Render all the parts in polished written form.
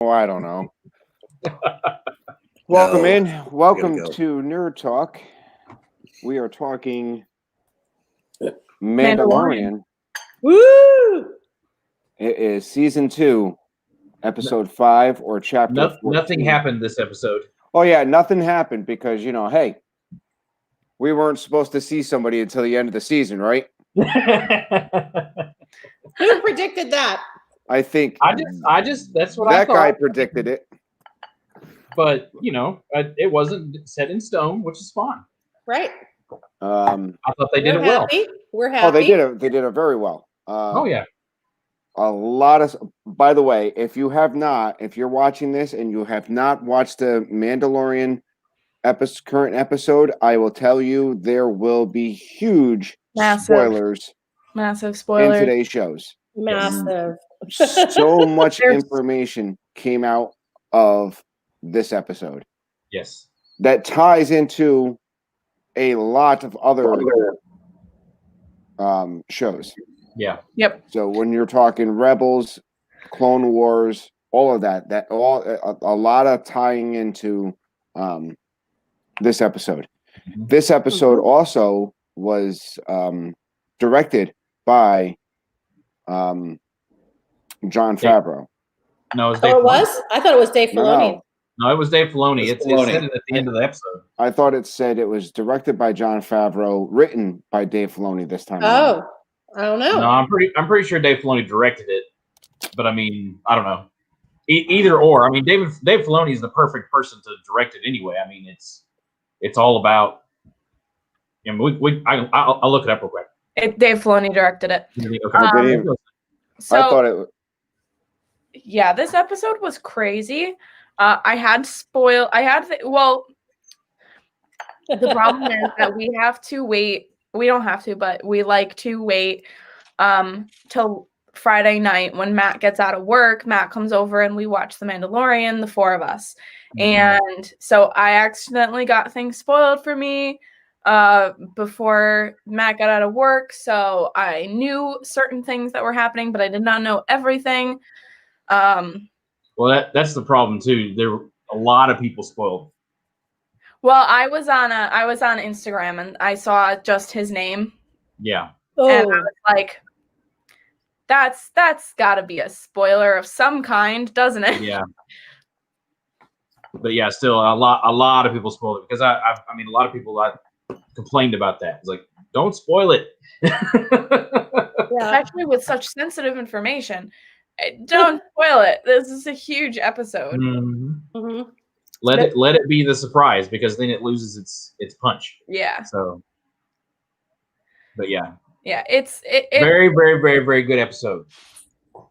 Oh, I don't know. Welcome No, in. Welcome go. to Nerd Talk. We are talking Mandalorian. Mandalorian. Woo! It is season 2, episode 5, or chapter 14. Nothing happened this episode. Oh yeah, nothing happened because hey, we weren't supposed to see somebody until the end of the season, right? Who predicted that? I think I just that's what I that thought. guy predicted it. But it wasn't set in stone, which is fine. Right. I thought they did it well. We're happy. Oh, they did it very well. Oh yeah. A lot of. By the way, if you're watching this and you have not watched the Mandalorian current episode, I will tell you there will be huge spoilers. Massive spoilers in today's shows. Massive. So much information came out of this episode. Yes. That ties into a lot of other shows. Yeah. Yep. So when you're talking Rebels, Clone Wars, all of that a lot of tying into this episode. Mm-hmm. This episode also was directed by Jon Favreau. No, it was Dave Oh, it Filoni. was? I thought it was Dave Filoni. No, it was Dave Filoni. It Filoni. said it at the end of the episode. I thought it said it was directed by Jon Favreau, written by Dave Filoni this time. Oh, I don't know. No, I'm pretty sure Dave Filoni directed it, but I mean, I don't know. Either or. I mean, Dave Filoni is the perfect person to direct it anyway. I mean, it's all about. And I'll look it up real quick. Dave Filoni directed it. Okay. So, I thought it. Yeah, this episode was crazy. The problem is that we have to wait. We don't have to, but we like to wait till Friday night when Matt gets out of work. Matt comes over and we watch The Mandalorian, the 4 of us. Mm-hmm. And so I accidentally got things spoiled for me before Matt got out of work. So I knew certain things that were happening, but I did not know everything. Well, that's the problem too. There were a lot of people spoiled. Well, I was on Instagram and I saw just his name. Yeah. Oh. And I was like, that's got to be a spoiler of some kind, doesn't it? Yeah. But yeah, still a lot of people spoiled it because I mean a lot of people complained about that. It's like, don't spoil it. Yeah. Especially with such sensitive information. Don't spoil it. This is a huge episode. Mm-hmm. Mm-hmm. Let it be the surprise because then it loses its punch. Yeah. So, but yeah. Yeah, it's very, very, very, very good episode.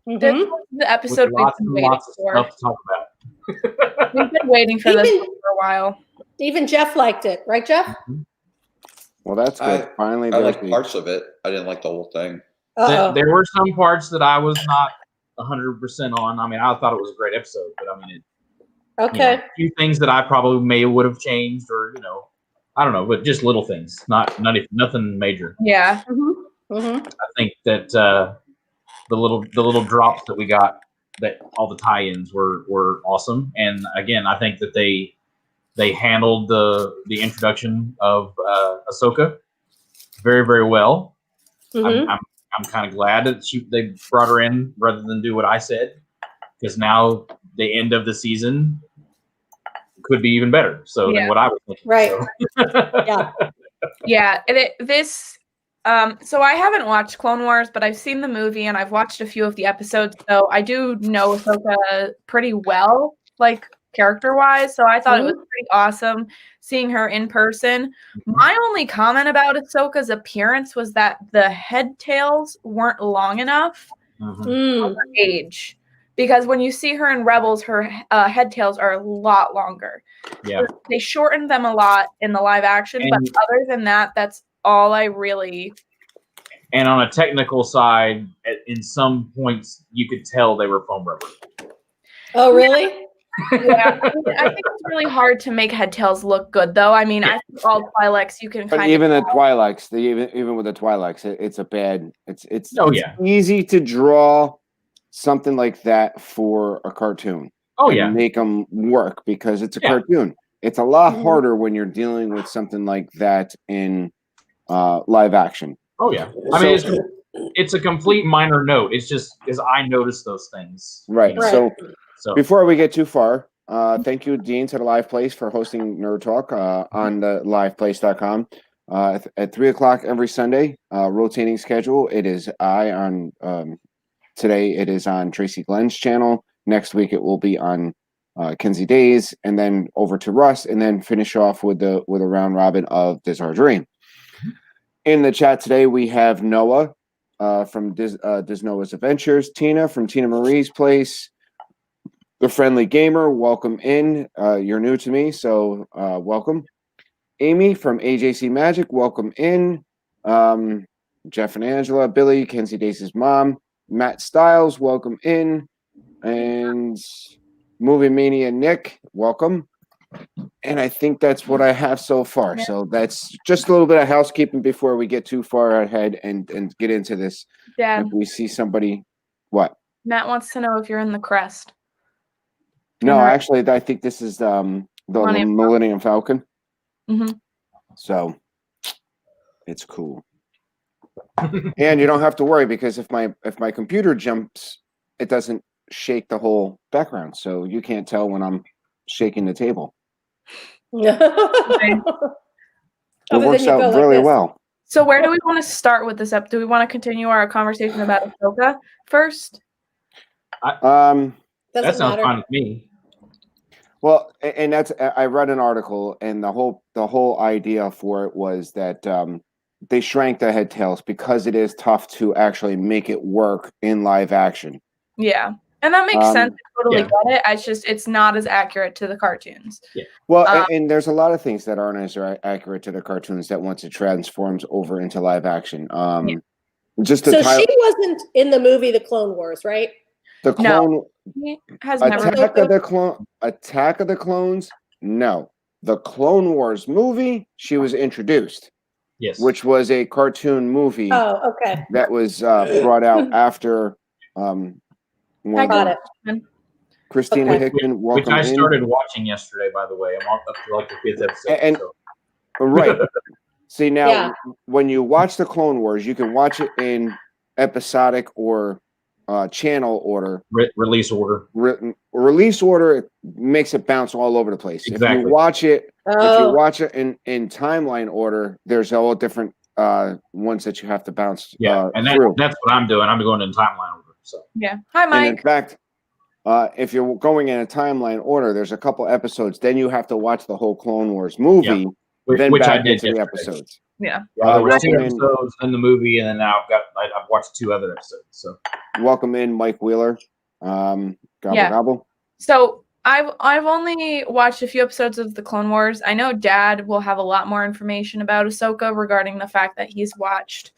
Mm-hmm. The episode we've been waiting for. Stuff to talk about. We've been waiting for this for a while. Even Jeff liked it, right, Jeff? Mm-hmm. Well, that's good. Finally, I liked parts of it. I didn't like the whole thing. There were some parts that I was not 100% on. I mean, I thought it was a great episode, but I mean, a few things that I probably would have changed, or I don't know, but just little things, nothing major. Yeah. Mm-hmm. Mm-hmm. I think that the little drops that we got, that all the tie-ins were awesome, and again, I think that they handled the introduction of Ahsoka very, very well. Mm-hmm. I'm kind of glad that they brought her in rather than do what I said, because now the end of the season could be even better. So than what I was thinking. Right. So. Yeah. Yeah. So I haven't watched Clone Wars, but I've seen the movie and I've watched a few of the episodes. So I do know Ahsoka pretty well, like character-wise. So I thought it was pretty awesome seeing her in person. My only comment about Ahsoka's appearance was that the head tails weren't long enough for her age. Because when you see her in Rebels, her head tails are a lot longer. Yeah. They shortened them a lot in the live action, but other than that, that's all I really... And on a technical side, in some points, you could tell they were foam rubber. Oh, really? Yeah. I think it's really hard to make head tails look good, though. I mean, I think all Twi'leks you can kind of... But even the Twi'leks, even with the Twi'leks, it's a bad... It's easy to draw something like that for a cartoon. Oh and yeah. make them work because it's a Yeah. cartoon. It's a lot Mhm. harder when you're dealing with something like that in live action. Oh yeah. I mean, it's a complete minor note. It's just because I noticed those things. Right. you know. So So before we get too far, thank you, Dean, to the Live Place for hosting Nerd Talk on the liveplace.com. At 3 o'clock every Sunday, rotating schedule. It is on today. It is on Tracy Glen's channel. Next week it will be on Kenzie Days, and then over to Russ, and then finish off with a round robin of Diz Our Dream. In the chat today, we have Noah from Diz Noah's Adventures, Tina from Tina Marie's Place, The Friendly Gamer, welcome in. You're new to me, so welcome. Amy from AJC Magic, welcome in. Jeff and Angela, Billy, Kenzie Dace's mom, Matt Stiles, welcome in. And Movie Mania Nick, welcome. And I think that's what I have so far. Yeah. So that's just a little bit of housekeeping before we get too far ahead and get into this. Dad, If we see somebody, what? Matt wants to know if you're in the crest. No, Alright. actually, I think this is the Millennium Millennium Falcon. Mm-hmm. So it's cool. And you don't have to worry because if my computer jumps, it doesn't shake the whole background. So you can't tell when I'm shaking the table. It works out really well. So where do we want to start with this up? Do we want to continue our conversation about Ahsoka first? that Doesn't sounds matter. fine with me. Well, and that's I read an article, and the whole idea for it was that they shrank the head tails because it is tough to actually make it work in live action. Yeah. And that makes sense. I totally yeah. get it. It's not as accurate to the cartoons. Well, and there's a lot of things that aren't as accurate to the cartoons that once it transforms over into live action. Just the So title, she wasn't in the movie The Clone Wars, right? the clone He has never Attack of the Clones. No, the Clone Wars movie. She was introduced, Yes. which was a cartoon movie Oh, okay. that was brought out after. Got it. Christina Okay. Hickman, Which welcome I in. started watching yesterday, by the way. I'm up to like the 5th episode. And- so. Right. See, now Yeah. when you watch the Clone Wars, you can watch it in episodic or channel order. Release order. Release order, it makes it bounce all over the place. Exactly. If you watch it Oh, in timeline order, there's all different ones that you have to bounce Yeah, and through. that's what I'm doing. I'm going in timeline order. So Yeah. Hi, And in Mike. fact, if you're going in a timeline order, there's a couple episodes. Then you have to watch the whole Clone Wars movie. which Then I back did into the yesterday. episodes. Yeah. Yeah, there was 2 welcome in. episodes in the movie, and then now I've watched 2 other episodes. So Welcome in, Mike Wheeler. Gobble Yeah. gobble. So I've only watched a few episodes of the Clone Wars. I know Dad will have a lot more information about Ahsoka regarding the fact that he's watched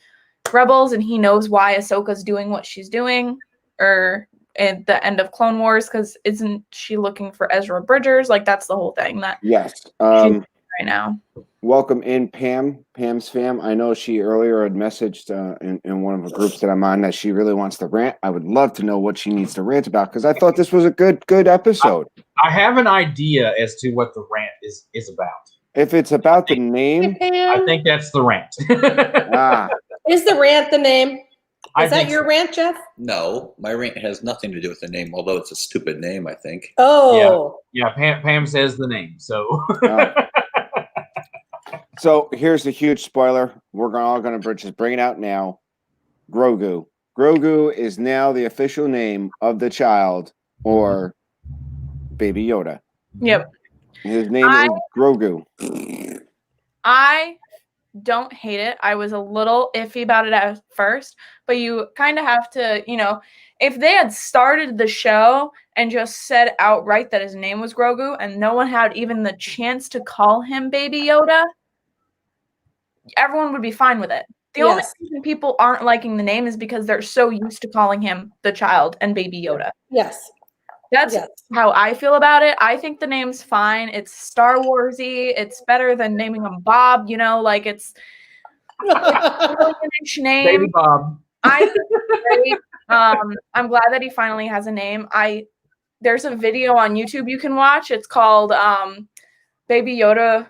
Rebels and he knows why Ahsoka's doing what she's doing, or at the end of Clone Wars, because isn't she looking for Ezra Bridgers? Like that's the whole thing that Yes. right now. Welcome in, Pam. Pam's fam. I know she earlier had messaged in one of the groups that I'm on that she really wants to rant. I would love to know what she needs to rant about because I thought this was a good episode. I have an idea as to what the rant is about. If it's about the name, I think that's the rant. is the rant the name? I Is that think your so. rant, Jeff? No, my rant has nothing to do with the name, although it's a stupid name, I think. Oh, Yeah, Pam says the name. So So here's a huge spoiler. We're all going to just bring it out now. Grogu. Grogu is now the official name of the child, or Baby Yoda. Yep. His name is Grogu. I don't hate it. I was a little iffy about it at first, but you kind of have to, if they had started the show and just said outright that his name was Grogu and no one had even the chance to call him Baby Yoda, everyone would be fine with it. The only reason people aren't liking the name is because they're so used to calling him the child and Baby Yoda. yes. That's how I feel about it. I think the name's fine. It's Star Warsy. It's better than naming him Bob. It's a really nice name. Baby Bob. I think it's great. I'm glad that he finally has a name. I there's a video on YouTube you can watch. It's called Baby Yoda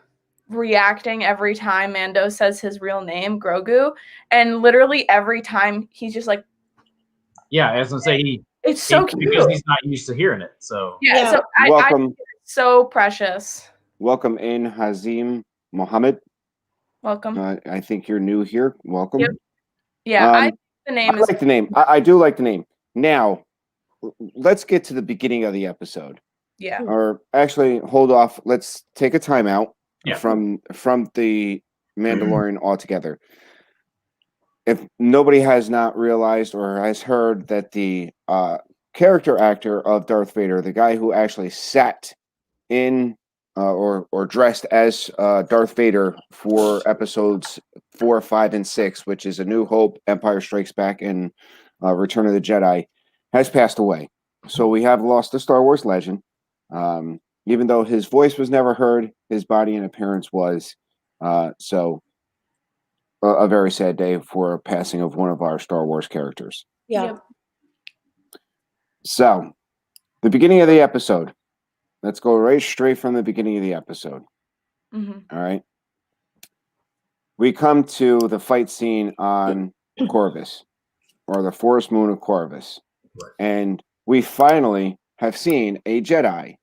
reacting every time Mando says his real name, Grogu, and literally every time he's just like, yeah, as I say, it's so cute because he's not used to hearing it. So yeah. So I think it's so precious. Welcome in, Hazim Mohammed. Welcome. I think you're new here. Welcome. Yep. Yeah, I think the name I like the name. I do like the name. Now, let's get to the beginning of the episode. Yeah. Or actually, hold off. Let's take a timeout from the Mandalorian altogether. If nobody has not realized or has heard that the character actor of Darth Vader, the guy who actually sat in or dressed as Darth Vader for episodes 4, 5, and 6, which is A New Hope, Empire Strikes Back, and Return of the Jedi, has passed away. So we have lost a Star Wars legend. Even though his voice was never heard, his body and appearance was. So a very sad day for a passing of one of our Star Wars characters. Yeah. Yep. So, the beginning of the episode. Let's go right straight from the beginning of the episode. Mm-hmm. All right. We come to the fight scene on Corvus, or the forest moon of Corvus. Right. And we finally have seen a Jedi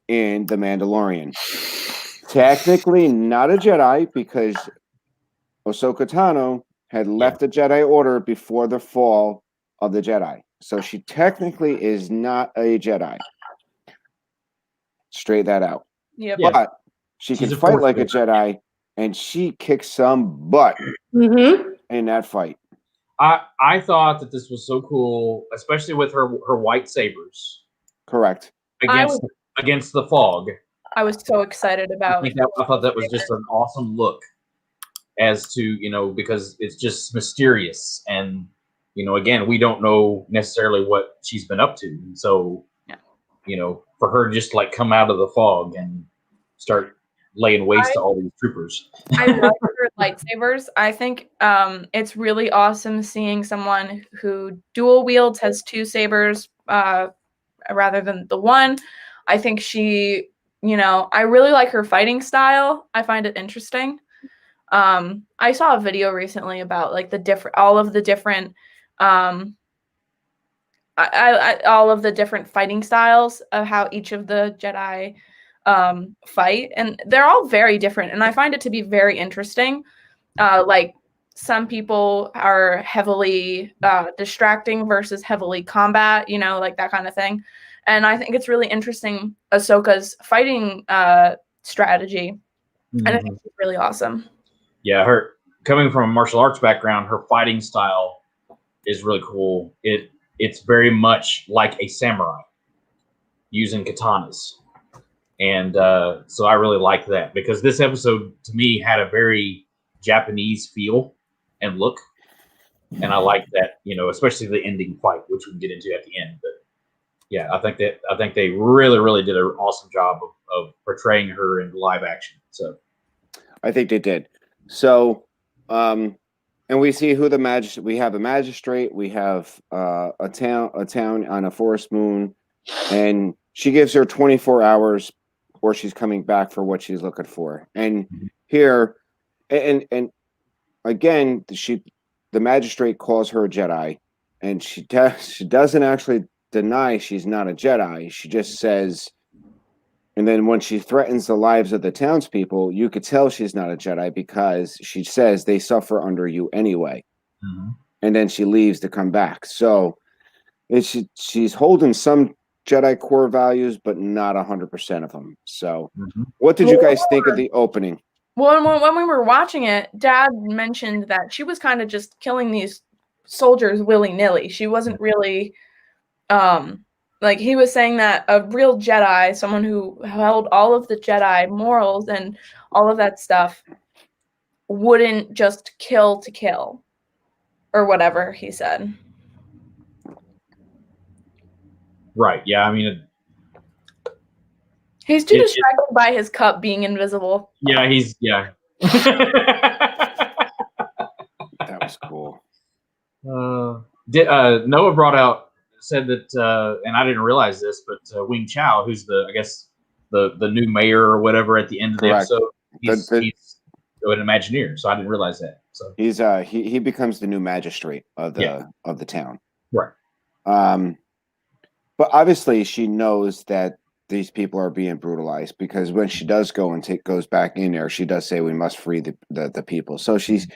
in The Mandalorian. Technically not a Jedi, because Ahsoka Tano had left the Jedi Order before the fall of the Jedi. So she technically is not a Jedi. Straight that out. Yep. But she's can fight like a Jedi, and she kicks some butt in that fight. I thought that this was so cool, especially with her white sabers. Correct. Against the fog. I was so excited about. I thought that was just an awesome look, as to because it's just mysterious, and again, we don't know necessarily what she's been up to. So for her to just like come out of the fog and start laying waste to all these troopers. I love her lightsabers. I think it's really awesome seeing someone who dual wields, has two sabers rather than the one. I think she, I really like her fighting style. I find it interesting. I saw a video recently about like all of the different fighting styles of how each of the Jedi fight, and they're all very different, and I find it to be very interesting. Like some people are heavily distracting versus heavily combat, like that kind of thing. And I think it's really interesting, Ahsoka's fighting strategy, and I think it's really awesome. Yeah, her coming from a martial arts background, her fighting style is really cool. It's very much like a samurai using katanas. And so I really like that, because this episode to me had a very Japanese feel and look. And I like that, especially the ending fight, which we can get into at the end. But yeah, I think they really, really did an awesome job of portraying her in live action. So I think they did. So and we see who the magistrate. We have a magistrate. We have a town on a forest moon, and she gives her 24 hours, or she's coming back for what she's looking for. And here, and again, the magistrate calls her a Jedi, and she doesn't actually deny she's not a Jedi. She just says. And then when she threatens the lives of the townspeople, you could tell she's not a Jedi, because she says they suffer under you anyway. Mm-hmm. And then she leaves to come back. So she's holding some Jedi core values, but not 100% of them. So what did you guys think of the opening? Well, when we were watching it, Dad mentioned that she was kind of just killing these soldiers willy-nilly. She wasn't really... like he was saying that a real Jedi, someone who held all of the Jedi morals and all of that stuff, wouldn't just kill to kill, or whatever he said. Right. Yeah. I mean, he's too distracted by his cup being invisible. Yeah. That was cool. Noah brought out said that, and I didn't realize this, but Wing Chao, who's I guess the new mayor or whatever at the end of the Correct. episode, he's an Imagineer. So I didn't realize that. So he's he becomes the new magistrate of the town. Right. But obviously she knows that these people are being brutalized, because when she does go and goes back in there, she does say we must free the people. So she's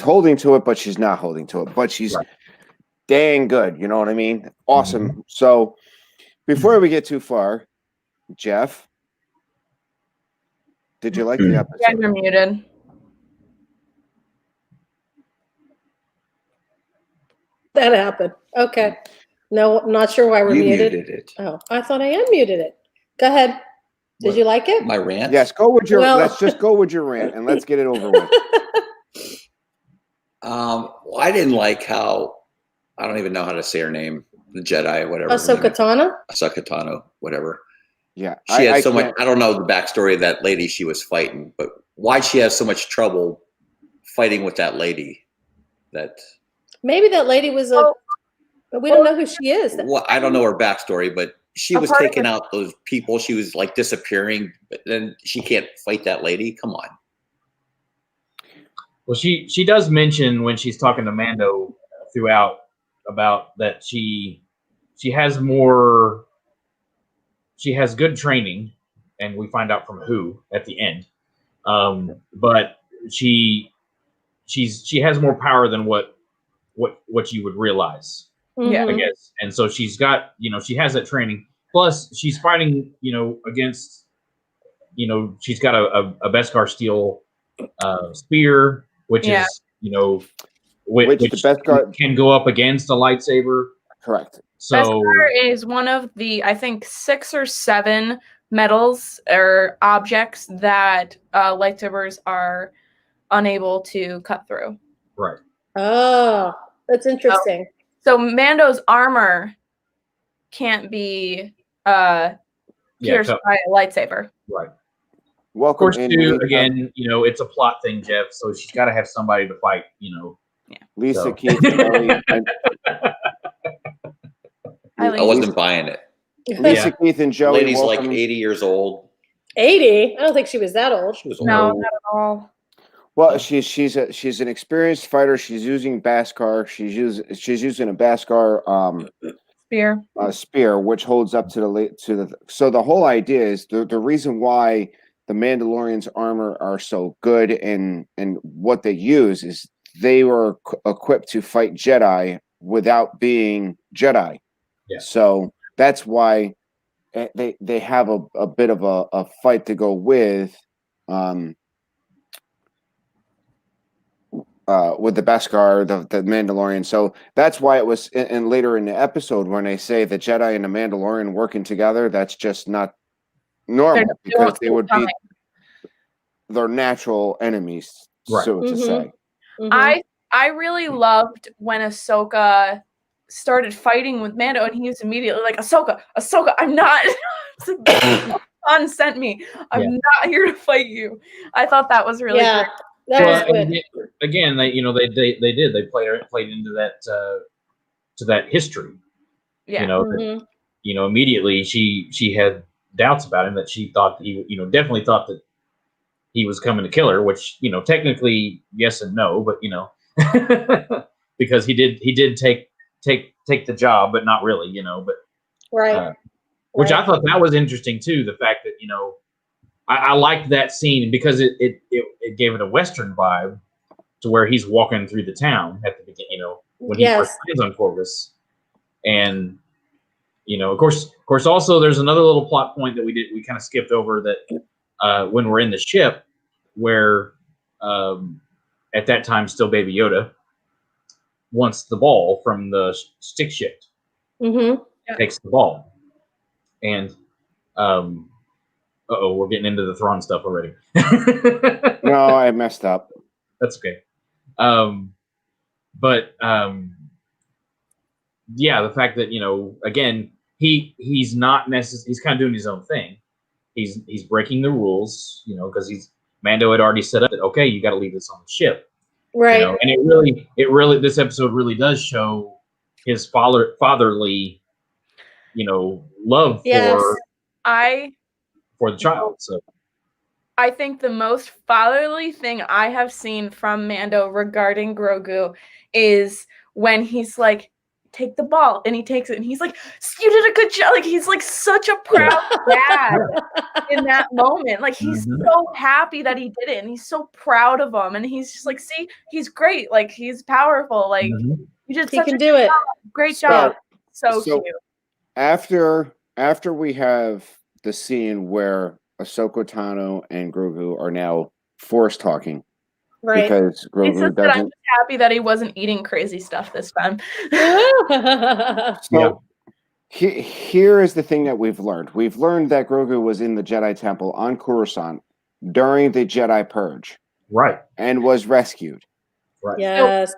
holding to it, but she's not holding to it. But she's dang good. You know what I mean? Awesome. Mm-hmm. So before we get too far, Jeff, did you like the episode? Yeah, you're muted. That happened. Okay. No, I'm not sure why we're muted. Muted it. Oh, I thought I unmuted it. Go ahead. Did you like it? My rant? Yes, go with your. Let's just go with your rant and let's get it over with. I didn't like how, I don't even know how to say her name, the Jedi, whatever. Ahsoka Tano? Ahsoka Tano, whatever. Yeah. She had so much, I don't know the backstory of that lady she was fighting, but why'd she have so much trouble fighting with that lady? Maybe that lady was but we don't know who she is. Well, I don't know her backstory, but she was taking out those people. She was like disappearing, but then she can't fight that lady. Come on. Well, she does mention when she's talking to Mando throughout about that she has good training, and we find out from who at the end. But she has more power than what you would realize. Yeah, I guess. And so she's got, she has that training. Plus, she's fighting, against, she's got a Beskar steel spear, which is, which the Beskar can go up against a lightsaber. Correct. So Beskar is one of the, I think, 6 or 7 metals or objects that lightsabers are unable to cut through. Right. Oh, that's interesting. So Mando's armor can't be pierced by a lightsaber. Right. Welcome. Of course, too, again, it's a plot thing, Jeff. So she's got to have somebody to fight. Yeah. Lisa so. Keith. I wasn't buying it. Lisa Keith and Joey. Lady's like 80 years old. 80? I don't think she was that old. She was no, old. not at all. Well, she's an experienced fighter. She's using Beskar. She's using a Beskar spear, which holds up to the. So the whole idea is the reason why the Mandalorians' armor are so good and what they use is they were equipped to fight Jedi without being Jedi. Yeah. So that's why they have a bit of a fight to go with the Beskar, the Mandalorian. So that's why it was, and later in the episode when they say the Jedi and the Mandalorian working together, that's just not normal because they would be their natural enemies, so to say. Mm-hmm. I really loved when Ahsoka started fighting with Mando, and he was immediately like, Ahsoka, I'm not. Han sent me. I'm not here to fight you. I thought that was really great. That was good. Again, they played into that to that history. Yeah. Immediately she had doubts about him, that she thought he definitely thought that he was coming to kill her, which technically yes and no, but because he did take the job, but not really, but right. Which I thought that was interesting too, the fact that I liked that scene because it gave it a Western vibe to where he's walking through the town at the beginning, when he first lands on Corvus. And, of course, also there's another little plot point that we kind of skipped over that when we're in the ship where at that time still Baby Yoda wants the ball from the stick shift. Mm-hmm. Takes the ball. And, we're getting into the Thrawn stuff already. No, I messed up. That's okay. But the fact that again, he's not necessarily, he's kind of doing his own thing. He's breaking the rules, because Mando had already set up that okay, you got to leave this on the ship, right? And it really this episode really does show his fatherly love Yes. for the child. So I think the most fatherly thing I have seen from Mando regarding Grogu is when he's like, take the ball, and he takes it, and he's like, you did a good job. Like, he's like such a proud dad in that moment. Like, he's so happy that he did it, and he's so proud of him, and he's just like, see, he's great. Like, he's powerful. Like, you did He such can a do it. great job. So so cute. after we have the scene where Ahsoka Tano and Grogu are now force talking, Right. because He Grogu says that I'm doesn't. just happy that he wasn't eating crazy stuff this time. So here is the thing that we've learned. We've learned that Grogu was in the Jedi Temple on Coruscant during the Jedi Purge, right, and was rescued. right. Yes.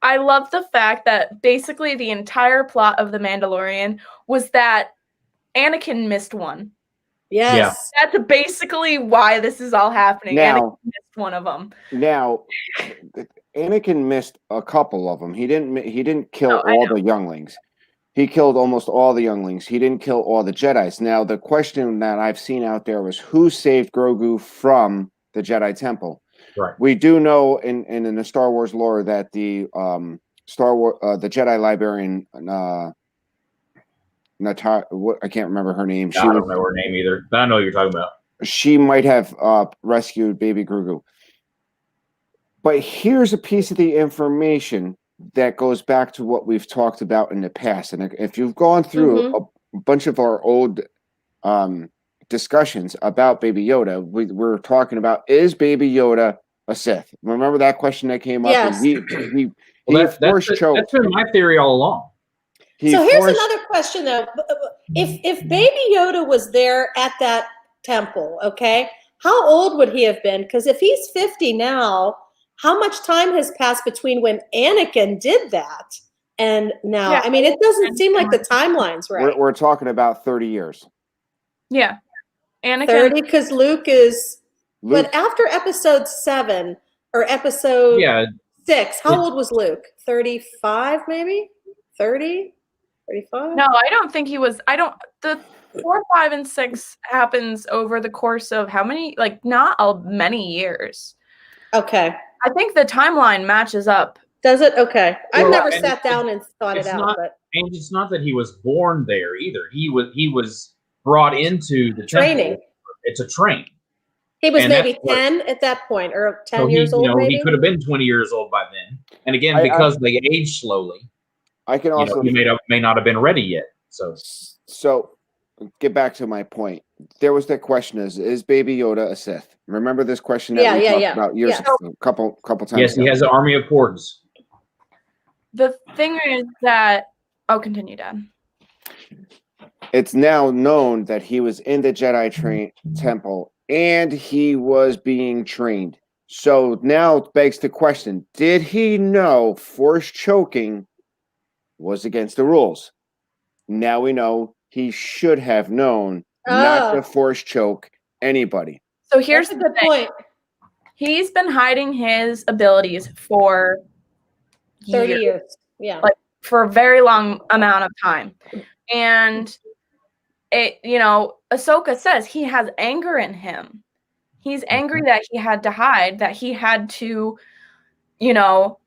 I love the fact that basically the entire plot of The Mandalorian was that Anakin missed one. Yes. That's basically why this is all happening. Now, Anakin missed one of them. Now, Anakin missed a couple of them. He didn't kill all the younglings. He killed almost all the younglings. He didn't kill all the Jedis. Now, the question that I've seen out there was who saved Grogu from the Jedi Temple. Right. We do know in the Star Wars lore that the the Jedi librarian I can't remember her name. I don't know her name either, but I know what you're talking about. She might have rescued baby Grogu. But here's a piece of the information that goes back to what we've talked about in the past. And if you've gone through a bunch of our old discussions about Baby Yoda, we're talking about, is Baby Yoda a Sith? Remember that question that came up? Yes. And That's been my theory all along. So here's another question, though. If Baby Yoda was there at that temple, okay, how old would he have been? Because if he's 50 now, how much time has passed between when Anakin did that and now? Yeah. I mean, it doesn't seem like the timeline's right. We're talking about 30 years. Yeah. Anakin. 30, because Luke is... But after episode 7 or episode 6, how old was Luke? 35, maybe? 30? 35? No, I don't think he was. The 4, 5, and 6 happens over the course of how many? Like, not many years. Okay. I think the timeline matches up. Does it? Okay. I've never sat down and thought it out. And it's not that he was born there either. He was brought into the training. Temple. It's a train. He was maybe 10 at that point, or 10 years old, maybe? He could have been 20 years old by then. And again, because they age slowly, I can also... he may not have been ready yet. So get back to my point. There was that question: is Baby Yoda a Sith? Remember this question that we talked about years ago, a couple times. Yes, he has an army of porgs. The thing is that continue, Dad. It's now known that he was in the Jedi Temple and he was being trained. So now it begs the question: did he know force choking was against the rules? Now we know he should have known not to force choke anybody. So here's the good point. He's been hiding his abilities for 30 years. Yeah. Like for a very long amount of time. And Ahsoka says he has anger in him. He's angry that he had to hide, that he had to,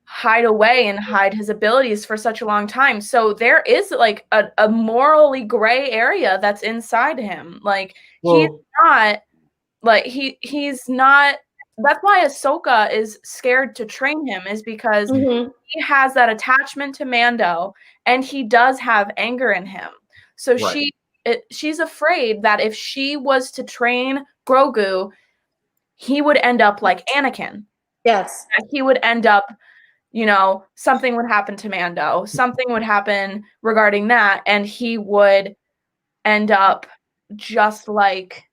hide away and hide his abilities for such a long time. So there is like a morally gray area that's inside him. Like he's not. That's why Ahsoka is scared to train him, is because he has that attachment to Mando and he does have anger in him. So she's afraid that if she was to train Grogu, he would end up like Anakin. Yes. He would end up, something would happen to Mando. Something would happen regarding that, and he would end up just like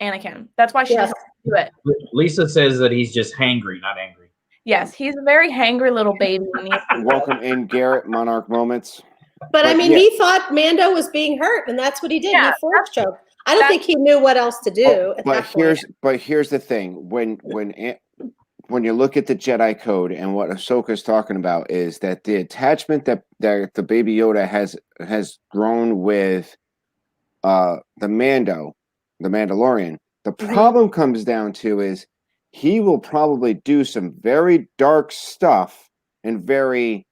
Anakin. That's why she doesn't do it. Lisa says that he's just hangry, not angry. Yes, he's a very hangry little baby. Welcome in, Garrett, Monarch Moments. But I mean, he thought Mando was being hurt, and that's what he did. He force choked. I don't think he knew what else to do. But here's the thing: when when you look at the Jedi Code and what Ahsoka is talking about is that the attachment that the baby Yoda has grown with the Mandalorian. The problem comes down to is he will probably do some very dark stuff and very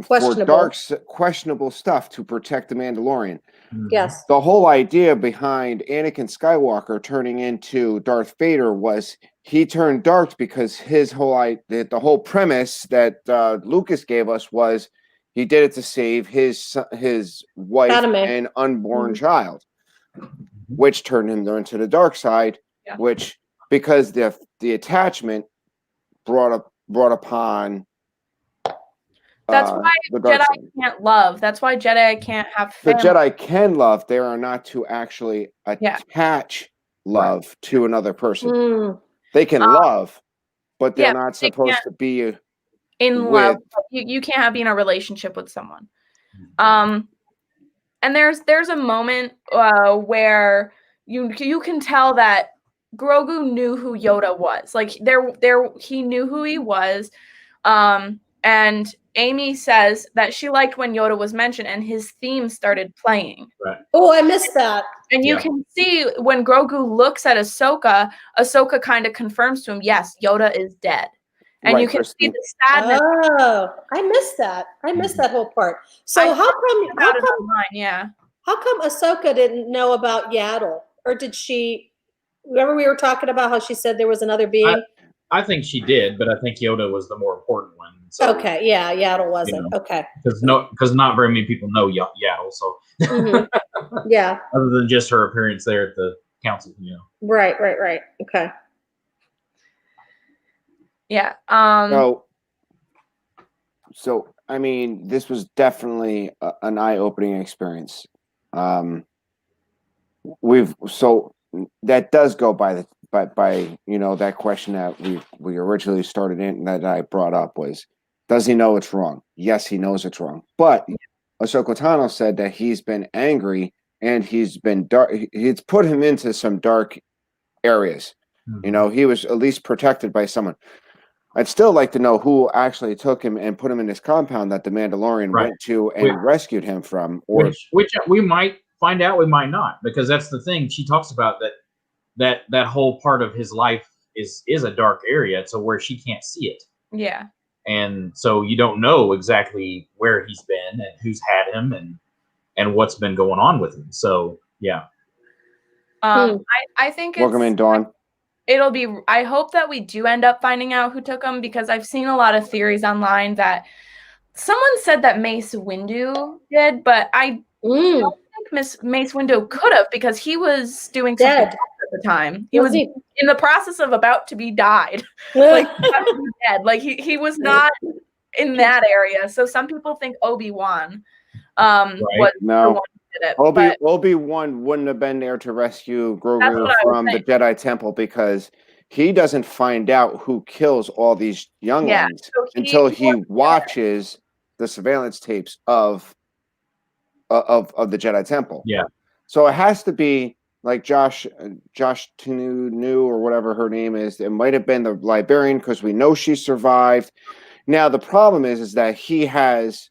questionable stuff to protect the Mandalorian. Yes. The whole idea behind Anakin Skywalker turning into Darth Vader was he turned dark because the whole premise that Lucas gave us was he did it to save his wife and unborn child, which turned him into the dark side, which because the attachment brought upon that's why Jedi can't love. That's why Jedi can't have family. The Jedi can love. They are not to actually attach love to another person. They can love, but they're not supposed to be in love. You can't be in a relationship with someone. And there's a moment where you can tell that Grogu knew who Yoda was. Like he knew who he was. And Amy says that she liked when Yoda was mentioned and his theme started playing. Right. Oh, I missed that. And you can see when Grogu looks at Ahsoka, Ahsoka kind of confirms to him, yes, Yoda is dead. And you can see the sadness. Oh, I missed that. I missed that whole part. So how come Ahsoka didn't know about Yaddle? Or did she, remember we were talking about how she said there was another being? I think she did, but I think Yoda was the more important one. So, okay, yeah, Yaddle wasn't. Okay. Because not very many people know Yaddle, so yeah. Other than just her appearance there at the council, Right. Okay. Yeah. So I mean, this was definitely an eye-opening experience. That does go by that question that we originally started in that I brought up was, does he know it's wrong? Yes, he knows it's wrong. But Ahsoka Tano said that he's been angry and he's been dark. It's put him into some dark areas. He was at least protected by someone. I'd still like to know who actually took him and put him in his compound that the Mandalorian went to and rescued him from. Or which we might find out, we might not, because that's the thing. She talks about that whole part of his life is a dark area, so where she can't see it. Yeah. And so you don't know exactly where he's been and who's had him and what's been going on with him. So yeah. I think welcome in, Dawn. It'll be. I hope that we do end up finding out who took him, because I've seen a lot of theories online that someone said that Mace Windu did, but I don't think Mace Windu could have, because he was doing something else at the time. He was in the process of about to be died, like dead. Like he was not in that area. So some people think Obi-Wan was the one who did it. Obi-Wan wouldn't have been there to rescue Grogu from the Jedi Temple, because he doesn't find out who kills all these younglings until he watches the surveillance tapes of the Jedi Temple. Yeah. So it has to be like Josh Tanu or whatever her name is. It might have been the librarian, because we know she survived. Now the problem is that he's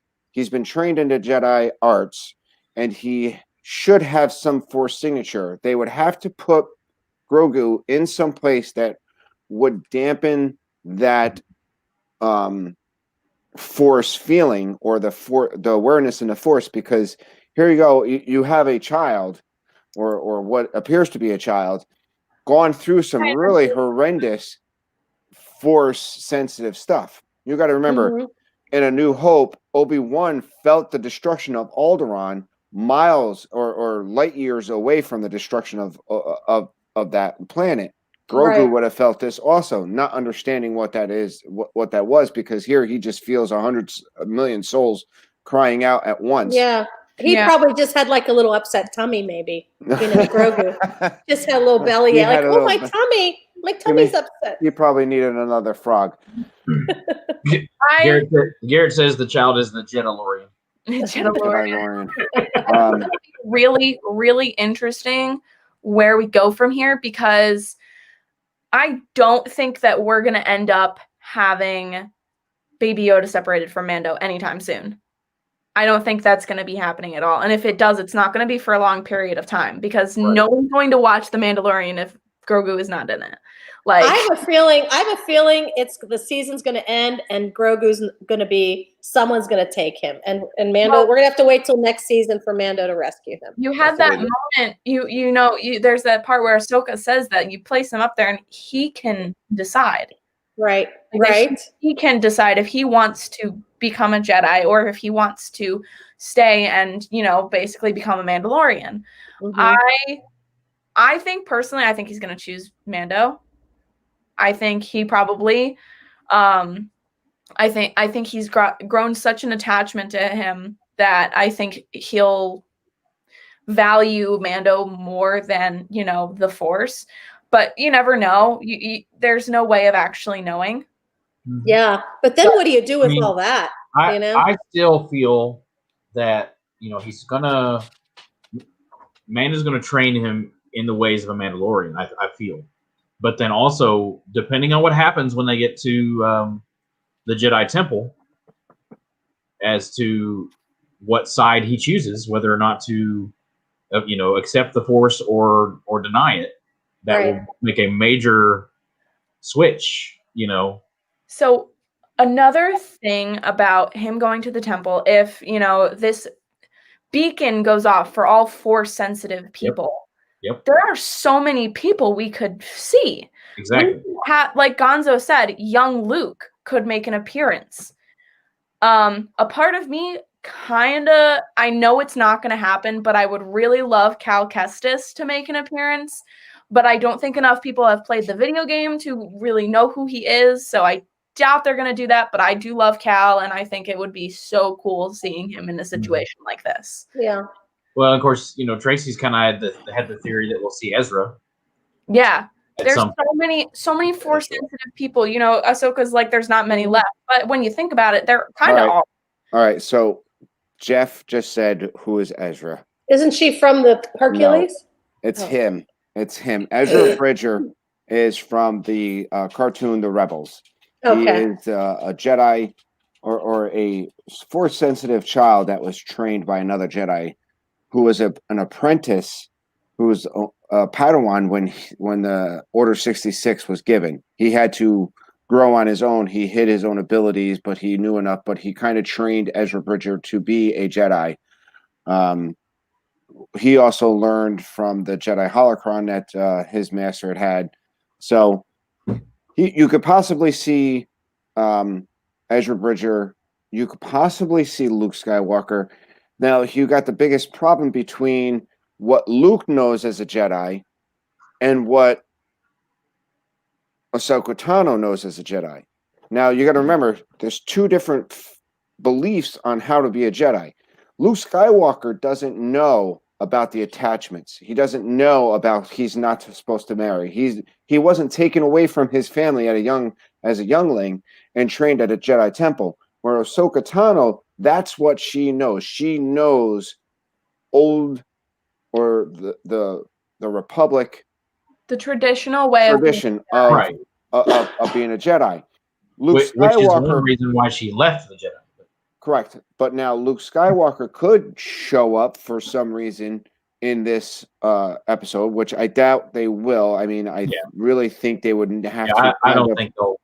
been trained into Jedi arts, and he should have some Force signature. They would have to put Grogu in some place that would dampen that Force feeling or the awareness in the Force, because here you go, you have a child or what appears to be a child gone through some really horrendous Force sensitive stuff. You got to remember, in A New Hope, Obi-Wan felt the destruction of Alderaan miles or light years away from the destruction of that planet. Grogu would have felt this also, not understanding what that is, what that was, because here he just feels 100 million souls crying out at once. Yeah. He probably just had like a little upset tummy, maybe. Grogu just had a little belly. My tummy. My tummy's upset. He probably needed another frog. Garrett says the child is the Jedalorian. Jedalorian. Really, really interesting where we go from here, because I don't think that we're going to end up having Baby Yoda separated from Mando anytime soon. I don't think that's going to be happening at all. And if it does, it's not going to be for a long period of time because no one's going to watch The Mandalorian if Grogu is not in it. Like, I have a feeling it's the season's going to end and Grogu's going to be someone's going to take him and Mando. We're going to have to wait till next season for Mando to rescue him. You had that moment. You know, there's that part where Ahsoka says that you place him up there and he can decide. Right. Like, Right. He can decide if he wants to become a Jedi or if he wants to stay and, you know, basically become a Mandalorian. Mm-hmm. I think personally, I think he's going to choose Mando. I think he probably, I think he's grown such an attachment to him that I think he'll value Mando more than, you know, the Force. But you never know. There's no way of actually knowing. Yeah, but then what do you do with all that? You know, I still feel that, you know, Mando's gonna train him in the ways of a Mandalorian. I feel, but then also depending on what happens when they get to the Jedi Temple, as to what side he chooses, whether or not to, you know, accept the Force or deny it, that will make a major switch. You know. So another thing about him going to the temple, if, you know, this beacon goes off for all Force sensitive people, Yep. There are so many people we could see. Exactly. Like Gonzo said, young Luke could make an appearance. A part of me kinda, I know it's not going to happen, but I would really love Cal Kestis to make an appearance. But I don't think enough people have played the video game to really know who he is, so I doubt they're going to do that. But I do love Cal, and I think it would be so cool seeing him in a situation like this. Yeah. Well, of course, you know, Tracy's kind of had the theory that we'll see Ezra. Yeah. There's so many Force sensitive people. You know, Ahsoka's like, there's not many left. But when you think about it, they're kind of all right. So Jeff just said, who is Ezra? Isn't she from the Hercules? No, it's him. It's him. Ezra Bridger is from the cartoon The Rebels. Okay. He is a Jedi or a Force-sensitive child that was trained by another Jedi who was an apprentice who was a Padawan when the Order 66 was given. He had to grow on his own. He hid his own abilities, but he knew enough. But he kind of trained Ezra Bridger to be a Jedi. He also learned from the Jedi holocron that his master had. So you could possibly see Ezra Bridger. You could possibly see Luke Skywalker. Now, you got the biggest problem between what Luke knows as a Jedi and what Ahsoka Tano knows as a Jedi. Now, you got to remember, there's two different beliefs on how to be a Jedi. Luke Skywalker doesn't know about the attachments. He doesn't know about he's not supposed to marry. He wasn't taken away from his family as a youngling and trained at a Jedi temple. Where Ahsoka Tano, that's what she knows. She knows old or the Republic, the traditional way of being a Jedi. Luke Skywalker, which is one reason why she left the Jedi. Correct. But now Luke Skywalker could show up for some reason in this episode, which I doubt they will. I mean, I really think they wouldn't have to. I don't think they'll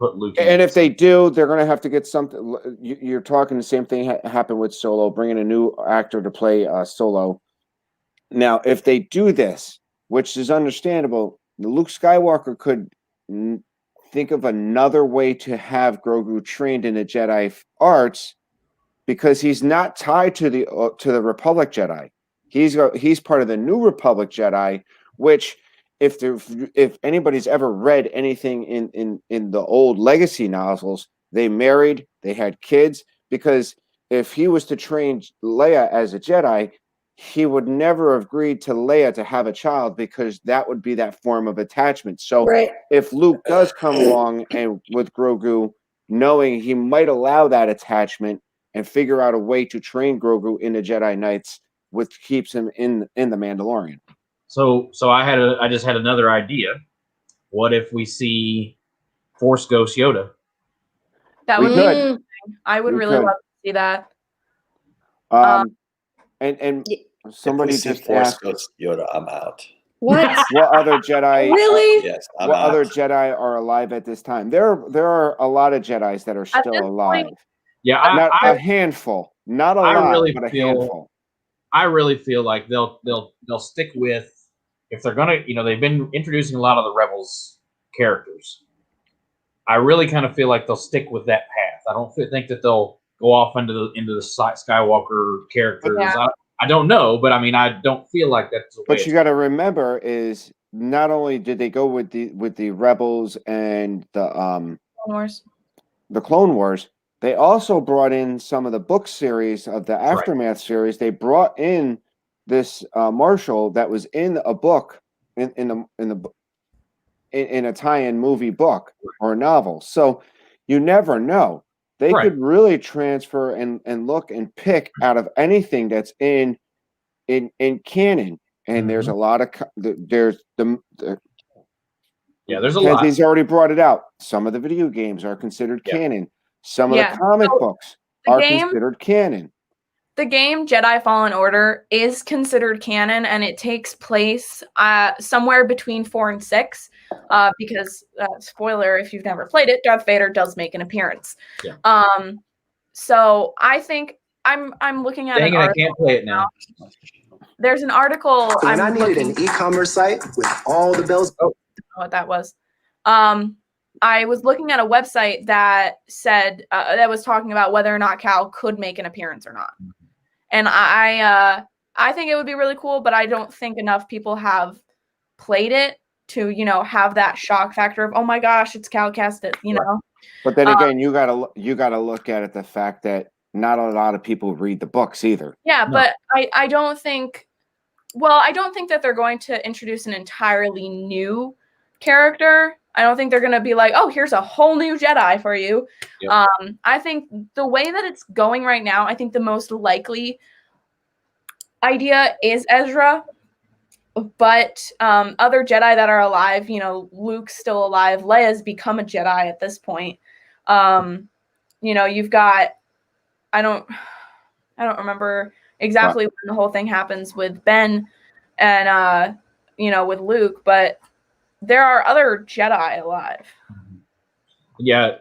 put Luke in. And if they do, they're going to have to get something. You're talking the same thing happened with Solo, bringing a new actor to play Solo. Now, if they do this, which is understandable, Luke Skywalker could think of another way to have Grogu trained in the Jedi arts, because he's not tied to the Republic Jedi. He's part of the New Republic Jedi, which if anybody's ever read anything in the old legacy novels, they married, they had kids, because if he was to train Leia as a Jedi, he would never have agreed to Leia to have a child, because that would be that form of attachment. So if Luke does come along and with Grogu, knowing he might allow that attachment and figure out a way to train Grogu in the Jedi Knights, which keeps him in the Mandalorian. So I just had another idea. What if we see Force Ghost Yoda? That We would could. be interesting. I would We really could. love to see that. And Y- somebody if we see just Force asked, Ghost Yoda, I'm out. What? what other Jedi? Really? Yes, I'm What out. other Jedi are alive at this time? There are a lot of Jedis that are At still this alive. point, Yeah, Not I a handful, not a I lot, really but a feel- handful. I really feel like they'll stick with, if they're gonna, they've been introducing a lot of the Rebels characters. I really kind of feel like they'll stick with that path. I don't think that they'll go off into the Skywalker characters. Yeah. I don't know, but I mean, I don't feel like that's the way. But you got to remember is not only did they go with the Rebels and Clone Wars. the Clone Wars, they also brought in some of the book series of the Aftermath series. They brought in this Marshall that was in a book in a tie-in movie book or a novel. So you never know. They Right. could really transfer and look and pick out of anything that's in canon. And there's a lot of there's the Yeah, there's a lot. Kenzie's already brought it out. Some of the video games are considered canon. Some of the comic books are considered canon. The game Jedi Fallen Order is considered canon, and it takes place somewhere between 4 and 6. Because spoiler, if you've never played it, Darth Vader does make an appearance. Yeah. So I think I'm looking at Dang an it, I article can't play it now. There's an article. So when I needed an e-commerce site with all the bells. Oh, what that was. I was looking at a website that said that was talking about whether or not Cal could make an appearance or not. And I think it would be really cool, but I don't think enough people have played it to, have that shock factor of, oh my gosh, it's Cal Kestis, know. But then again, you gotta look at it the fact that not a lot of people read the books either. Yeah, no. But I don't think that they're going to introduce an entirely new character. I don't think they're going to be like, oh, here's a whole new Jedi for you. Yep. I think the way that it's going right now, I think the most likely idea is Ezra. But other Jedi that are alive, Luke's still alive. Leia's become a Jedi at this point. You've got, I don't remember exactly when the whole thing happens with Ben and, with Luke, but there are other Jedi alive. Yeah.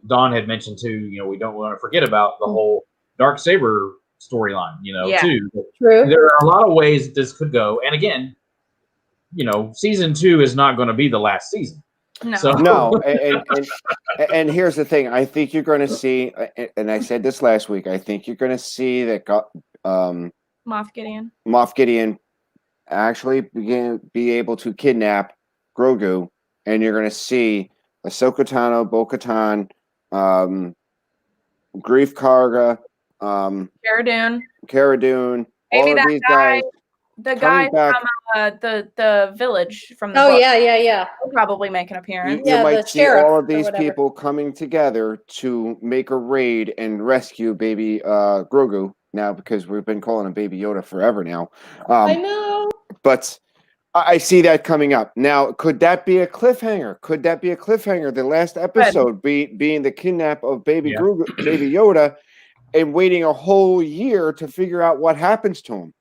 Dawn had mentioned too, we don't want to forget about the whole Darksaber storyline, too. True. There are a lot of ways that this could go. And again, season 2 is not going to be the last season. No. So. No. And here's the thing. I think you're going to see, and I said this last week, I think you're going to see that Moff Gideon actually be able to kidnap Grogu, and you're going to see Ahsoka Tano, Bo-Katan, Grief Karga, Cara Dune, maybe all of these guys. The guy from the village from the book. Yeah. He'll probably make an appearance. You might see all of these people coming together to make a raid and rescue baby Grogu now, because we've been calling him Baby Yoda forever now. I know. But I see that coming up. Now, could that be a cliffhanger? The last episode being the kidnap of baby Grogu, Baby Yoda, and waiting a whole year to figure out what happens to him.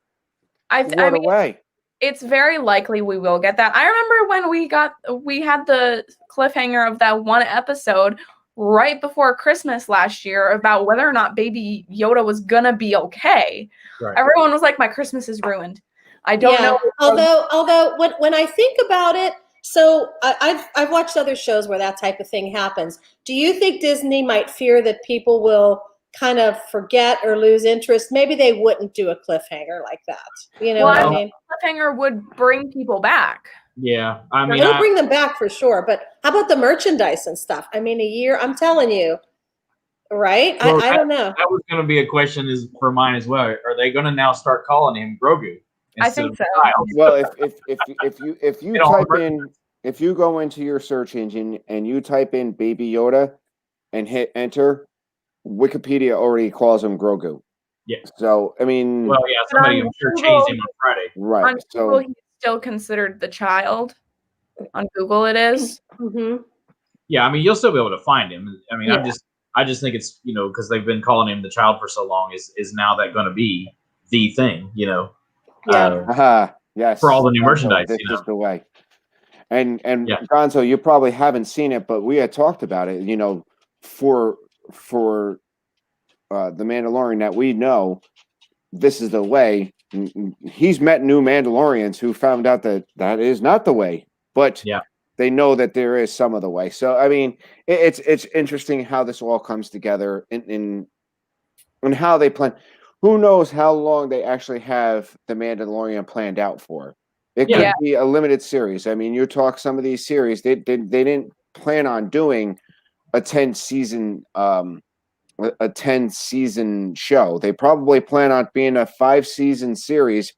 I mean, it's very likely we will get that. I remember when we had the cliffhanger of that one episode right before Christmas last year about whether or not Baby Yoda was gonna be okay. Right. Everyone was like, "My Christmas is ruined." I don't know. Although when I think about it, so I've watched other shows where that type of thing happens. Do you think Disney might fear that people will kind of forget or lose interest? Maybe they wouldn't do a cliffhanger like that. What I mean? Cliffhanger would bring people back. Yeah, I mean, it'll bring them back for sure. But how about the merchandise and stuff? I mean, a year. I'm telling you, right? Well, I don't know. That was going to be a question for mine as well. Are they going to now start calling him Grogu? I think so. Well, if you type in, if you go into your search engine and you type in Baby Yoda and hit enter, Wikipedia already calls him Grogu. Yeah. So, I mean... Well, yeah, somebody I'm sure changed him on Friday. Right. On Google, he's still considered the child. on Google it is. Mm-hmm. Yeah, I mean, you'll still be able to find him. I mean, Yeah. I just think it's, you know, because they've been calling him the child for so long. Is now that going to be the thing? You know, Yeah. Yes. for all the new Gonzo, merchandise. This You know, is the way. And Yeah. Gonzo, you probably haven't seen it, but we had talked about it. You know, for the Mandalorian that we know, this is the way. He's met new Mandalorians who found out that that is not the way, but Yeah. they know that there is some of the way. So I mean, it's interesting how this all comes together in how they plan. Who knows how long they actually have the Mandalorian planned out for? It could Yeah. be a limited series. I mean, you talk some of these series, they didn't plan on doing a 10 season a 10 season show. They probably plan on being a 5-season series